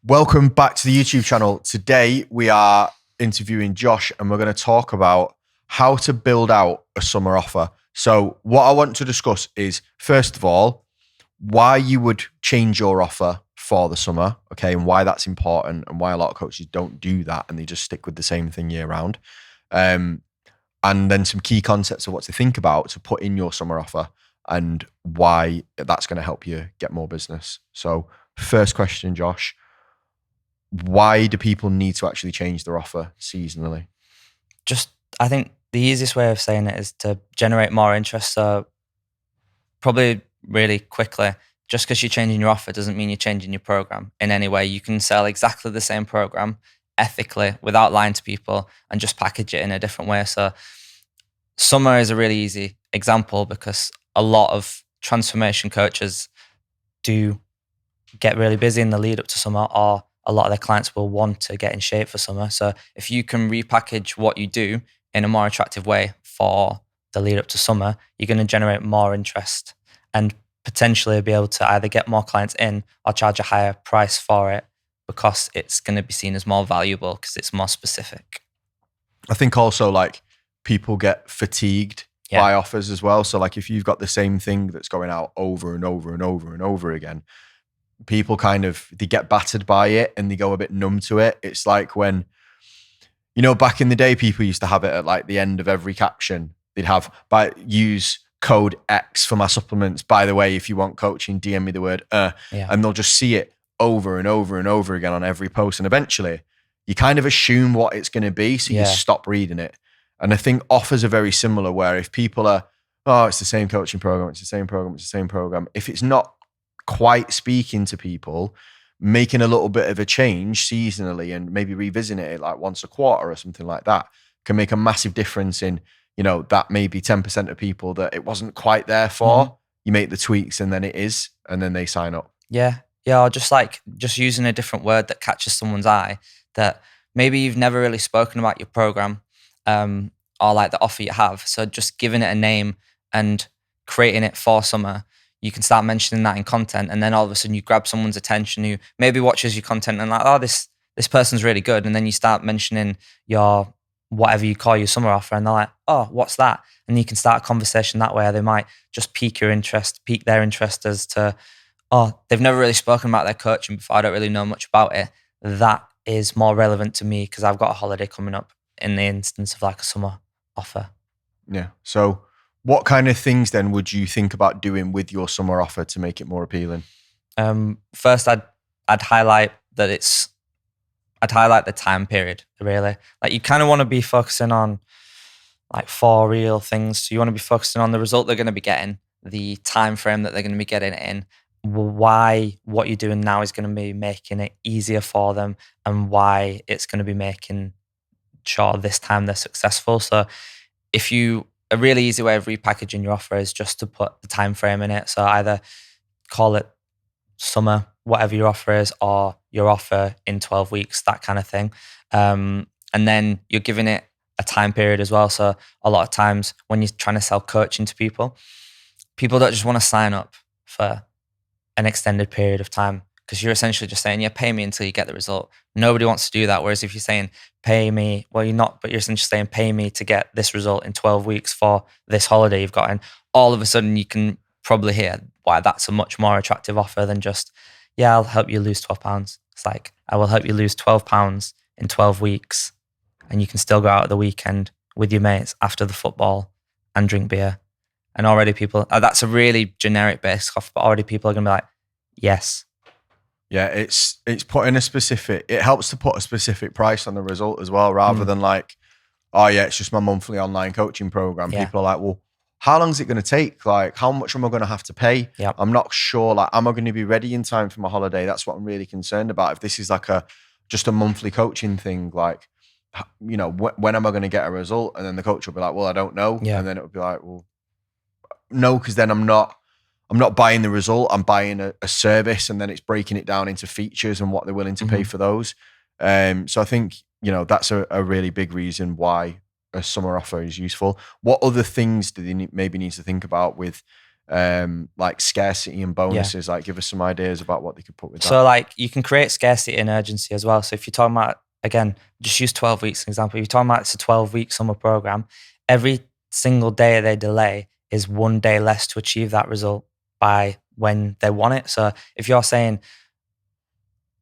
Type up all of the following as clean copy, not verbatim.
Welcome back to the YouTube channel. Today we are interviewing Josh and we're going to talk about how to build out a summer offer. So what I want to discuss is, first of all, why you would change your offer for the summer, okay, and why that's important and why a lot of coaches don't do that and they just stick with the same thing year round. And then some key concepts of what to think about to put in your summer offer and why that's going to help you get more business. So first question, Josh. Why do people need to actually change their offer seasonally? I think the easiest way of saying it is to generate more interest. So probably really quickly, just because you're changing your offer doesn't mean you're changing your program in any way. You can sell exactly the same program ethically without lying to people and just package it in a different way. So summer is a really easy example because a lot of transformation coaches do get really busy in the lead up to summer, or a lot of their clients will want to get in shape for summer. So if you can repackage what you do in a more attractive way for the lead up to summer, you're going to generate more interest and potentially be able to either get more clients in or charge a higher price for it because it's going to be seen as more valuable because it's more specific. I think also like people get fatigued by offers as well. So like if you've got the same thing that's going out over and over and over and over again, people they get battered by it and they go a bit numb to it. It's like when, back in the day, people used to have it at like the end of every caption. They'd have, use code X for my supplements. By the way, if you want coaching, DM me the word and they'll just see it over and over and over again on every post. And eventually you kind of assume what it's going to be. So you stop reading it. And I think offers are very similar where if people are, it's the same coaching program, it's the same program, it's the same program. If it's not quite speaking to people, making a little bit of a change seasonally and maybe revisiting it like once a quarter or something like that can make a massive difference in, that maybe 10% of people that it wasn't quite there for. Mm-hmm. You make the tweaks and then it is, and then they sign up. Yeah. Or just using a different word that catches someone's eye that maybe you've never really spoken about your program or like the offer you have. So just giving it a name and creating it for summer. You can start mentioning that in content, and then all of a sudden you grab someone's attention who maybe watches your content and like, this person's really good. And then you start mentioning your, whatever you call your summer offer, and they're like, what's that? And you can start a conversation that way, or they might just pique their interest as to, they've never really spoken about their coaching before. I don't really know much about it. That is more relevant to me because I've got a holiday coming up in the instance of like a summer offer. Yeah. So what kind of things then would you think about doing with your summer offer to make it more appealing? First, I'd highlight the time period, really. Like you kind of want to be focusing on like 4 real things. So you want to be focusing on the result they're going to be getting, the time frame that they're going to be getting it in, why what you're doing now is going to be making it easier for them, and why it's going to be making sure this time they're successful. So a really easy way of repackaging your offer is just to put the time frame in it. So either call it summer, whatever your offer is, or your offer in 12 weeks, that kind of thing. And then you're giving it a time period as well. So a lot of times when you're trying to sell coaching to people don't just want to sign up for an extended period of time because you're essentially just saying, pay me until you get the result. Nobody wants to do that. Whereas if you're saying, pay me, well, you're not, but you're essentially saying, pay me to get this result in 12 weeks for this holiday you've got. And all of a sudden you can probably hear why that's a much more attractive offer than just, I'll help you lose 12 pounds. It's like, I will help you lose 12 pounds in 12 weeks. And you can still go out at the weekend with your mates after the football and drink beer. And already people, that's a really generic basic offer, but already people are going to be like, yes. Yeah, it's putting it helps to put a specific price on the result as well, rather than like, it's just my monthly online coaching program. Yeah. People are like, well, how long is it going to take? Like, how much am I going to have to pay? Yep. I'm not sure. Like, am I going to be ready in time for my holiday? That's what I'm really concerned about. If this is like just a monthly coaching thing, like, when am I going to get a result? And then the coach will be like, well, I don't know. Yeah. And then it would be like, well, no, because then I'm not buying the result. I'm buying a service, and then it's breaking it down into features and what they're willing to pay for those. So I think, that's a really big reason why a summer offer is useful. What other things do they maybe need to think about with like scarcity and bonuses? Like, give us some ideas about what they could put with that. So like you can create scarcity and urgency as well. So if you're talking about, again, just use 12 weeks as an example. If you're talking about it's a 12-week summer program, every single day they delay is one day less to achieve that result by when they want it. So if you're saying,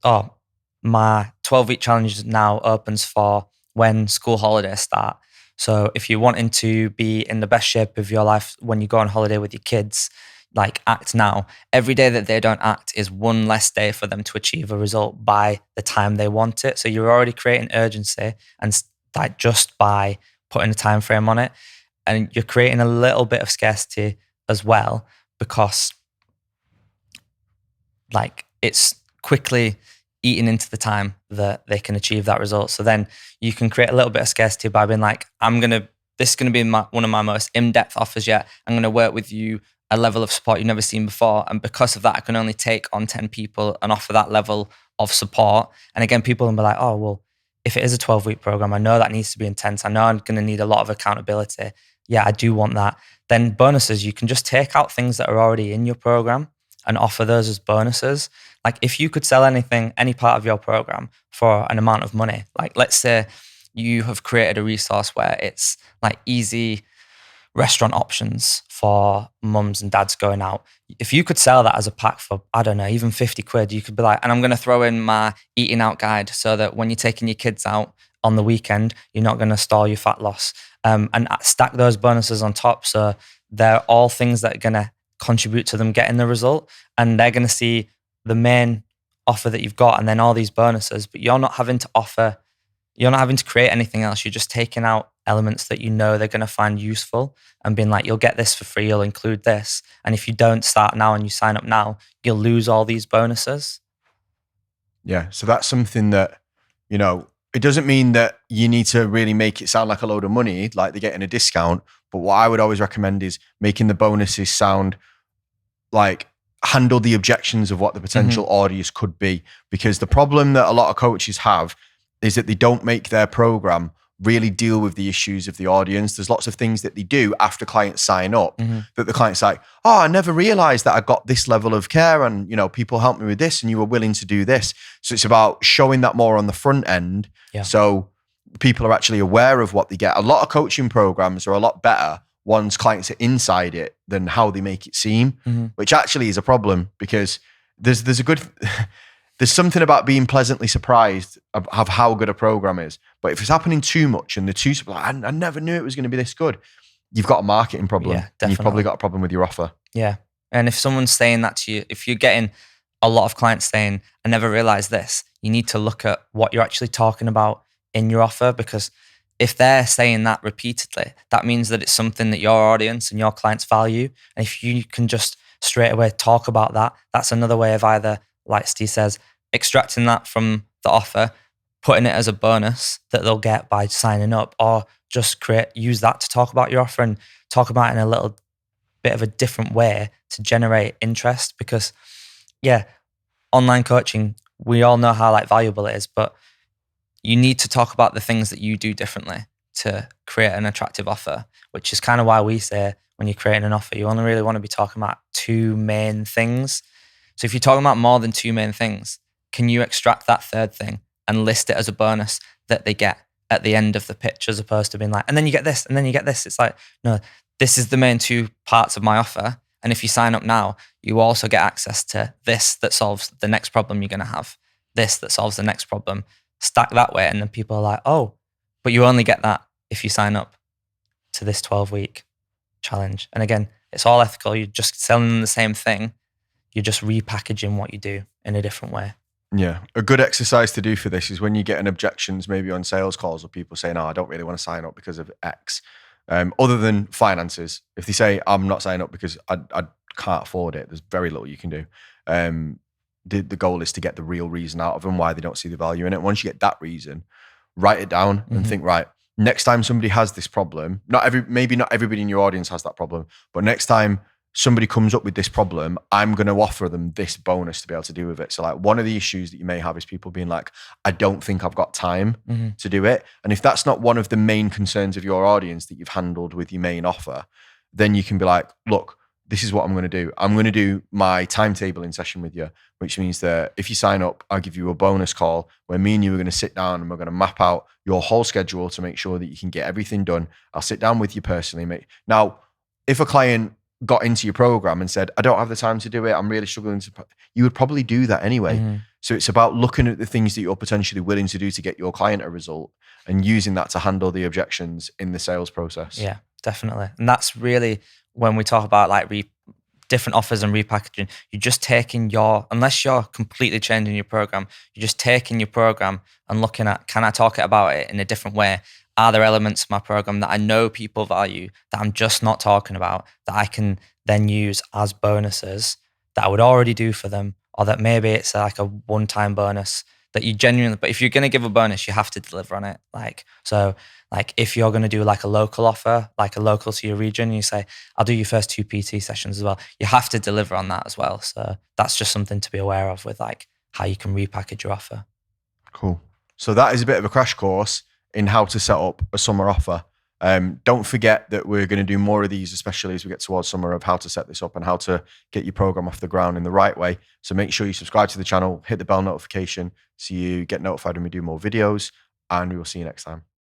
oh, my 12-week challenge now opens for when school holidays start. So if you're wanting to be in the best shape of your life when you go on holiday with your kids, like act now. Every day that they don't act is one less day for them to achieve a result by the time they want it. So you're already creating urgency, and like just by putting a time frame on it, and you're creating a little bit of scarcity as well, because like it's quickly eating into the time that they can achieve that result. So then you can create a little bit of scarcity by being like, this is going to be one of my most in-depth offers yet. I'm going to work with you a level of support you've never seen before. And because of that, I can only take on 10 people and offer that level of support. And again, people will be like, oh, well, if it is a 12-week program, I know that needs to be intense. I know I'm going to need a lot of accountability. Yeah, I do want that. Then bonuses, you can just take out things that are already in your program and offer those as bonuses. Like if you could sell anything, any part of your program for an amount of money, like let's say you have created a resource where it's like easy restaurant options for mums and dads going out. If you could sell that as a pack for, I don't know, even 50 quid, you could be like, and I'm going to throw in my eating out guide so that when you're taking your kids out on the weekend, you're not going to stall your fat loss. And stack those bonuses on top. So they're all things that are going to contribute to them getting the result. And they're going to see the main offer that you've got and then all these bonuses, but you're not having to create anything else. You're just taking out elements that you know they're going to find useful and being like, you'll get this for free, you'll include this. And if you don't start now and you sign up now, you'll lose all these bonuses. Yeah. So that's something that, it doesn't mean that you need to really make it sound like a load of money, like they're getting a discount. But what I would always recommend is making the bonuses sound like handle the objections of what the potential audience could be. Because the problem that a lot of coaches have is that they don't make their program really deal with the issues of the audience. There's lots of things that they do after clients sign up that the client's like, oh, I never realized that I got this level of care and, people helped me with this and you were willing to do this. So it's about showing that more on the front end. Yeah. So people are actually aware of what they get. A lot of coaching programs are a lot better once clients are inside it than how they make it seem, which actually is a problem because there's something about being pleasantly surprised of how good a program is. But if it's happening too much and I never knew it was going to be this good, you've got a marketing problem. Yeah, and you've probably got a problem with your offer. Yeah. And if someone's saying that to you, if you're getting a lot of clients saying, I never realized this, you need to look at what you're actually talking about in your offer, because if they're saying that repeatedly, that means that it's something that your audience and your clients value. And if you can just straight away talk about that, that's another way of either, like Steve says, extracting that from the offer, putting it as a bonus that they'll get by signing up, or just use that to talk about your offer and talk about it in a little bit of a different way to generate interest. Because online coaching, we all know how valuable it is, but you need to talk about the things that you do differently to create an attractive offer, which is kind of why we say when you're creating an offer, you only really want to be talking about two main things. So if you're talking about more than two main things, can you extract that third thing and list it as a bonus that they get at the end of the pitch, as opposed to being like, and then you get this, and then you get this. It's like, no, this is the main two parts of my offer. And if you sign up now, you also get access to this that solves the next problem you're going to have, this that solves the next problem, stack that way. And then people are like, oh, but you only get that if you sign up to this 12-week challenge. And again, it's all ethical. You're just selling them the same thing. You're just repackaging what you do in a different way. Yeah. A good exercise to do for this is when you're getting objections, maybe on sales calls, or people saying, I don't really want to sign up because of X. Other than finances, if they say, I'm not signing up because I can't afford it, there's very little you can do. The goal is to get the real reason out of them, why they don't see the value in it. Once you get that reason, write it down and think, right, next time somebody has this problem, maybe not everybody in your audience has that problem, but next time somebody comes up with this problem, I'm going to offer them this bonus to be able to deal with it. So one of the issues that you may have is people being like, I don't think I've got time to do it. And if that's not one of the main concerns of your audience that you've handled with your main offer, then you can be like, look, this is what I'm going to do. I'm going to do my timetabling session with you, which means that if you sign up, I'll give you a bonus call where me and you are going to sit down and we're going to map out your whole schedule to make sure that you can get everything done. I'll sit down with you personally. Now, if a client got into your program and said, I don't have the time to do it, I'm really struggling to, you would probably do that anyway. Mm-hmm. So it's about looking at the things that you're potentially willing to do to get your client a result and using that to handle the objections in the sales process. Yeah, definitely. And that's really when we talk about like different offers and repackaging, you're just taking unless you're completely changing your program, you're just taking your program and looking at, can I talk about it in a different way? Are there elements of my program that I know people value that I'm just not talking about that I can then use as bonuses that I would already do for them, or that maybe it's like a one-time bonus that you genuinely, but if you're going to give a bonus, you have to deliver on it. Like if you're going to do like a local offer, like a local to your region, you say, I'll do your first 2 PT sessions as well. You have to deliver on that as well. So that's just something to be aware of with like how you can repackage your offer. Cool. So that is a bit of a crash course in how to set up a summer offer. Don't forget that we're going to do more of these, especially as we get towards summer, of how to set this up and how to get your program off the ground in the right way. So make sure you subscribe to the channel, hit the bell notification so you get notified when we do more videos, and we will see you next time.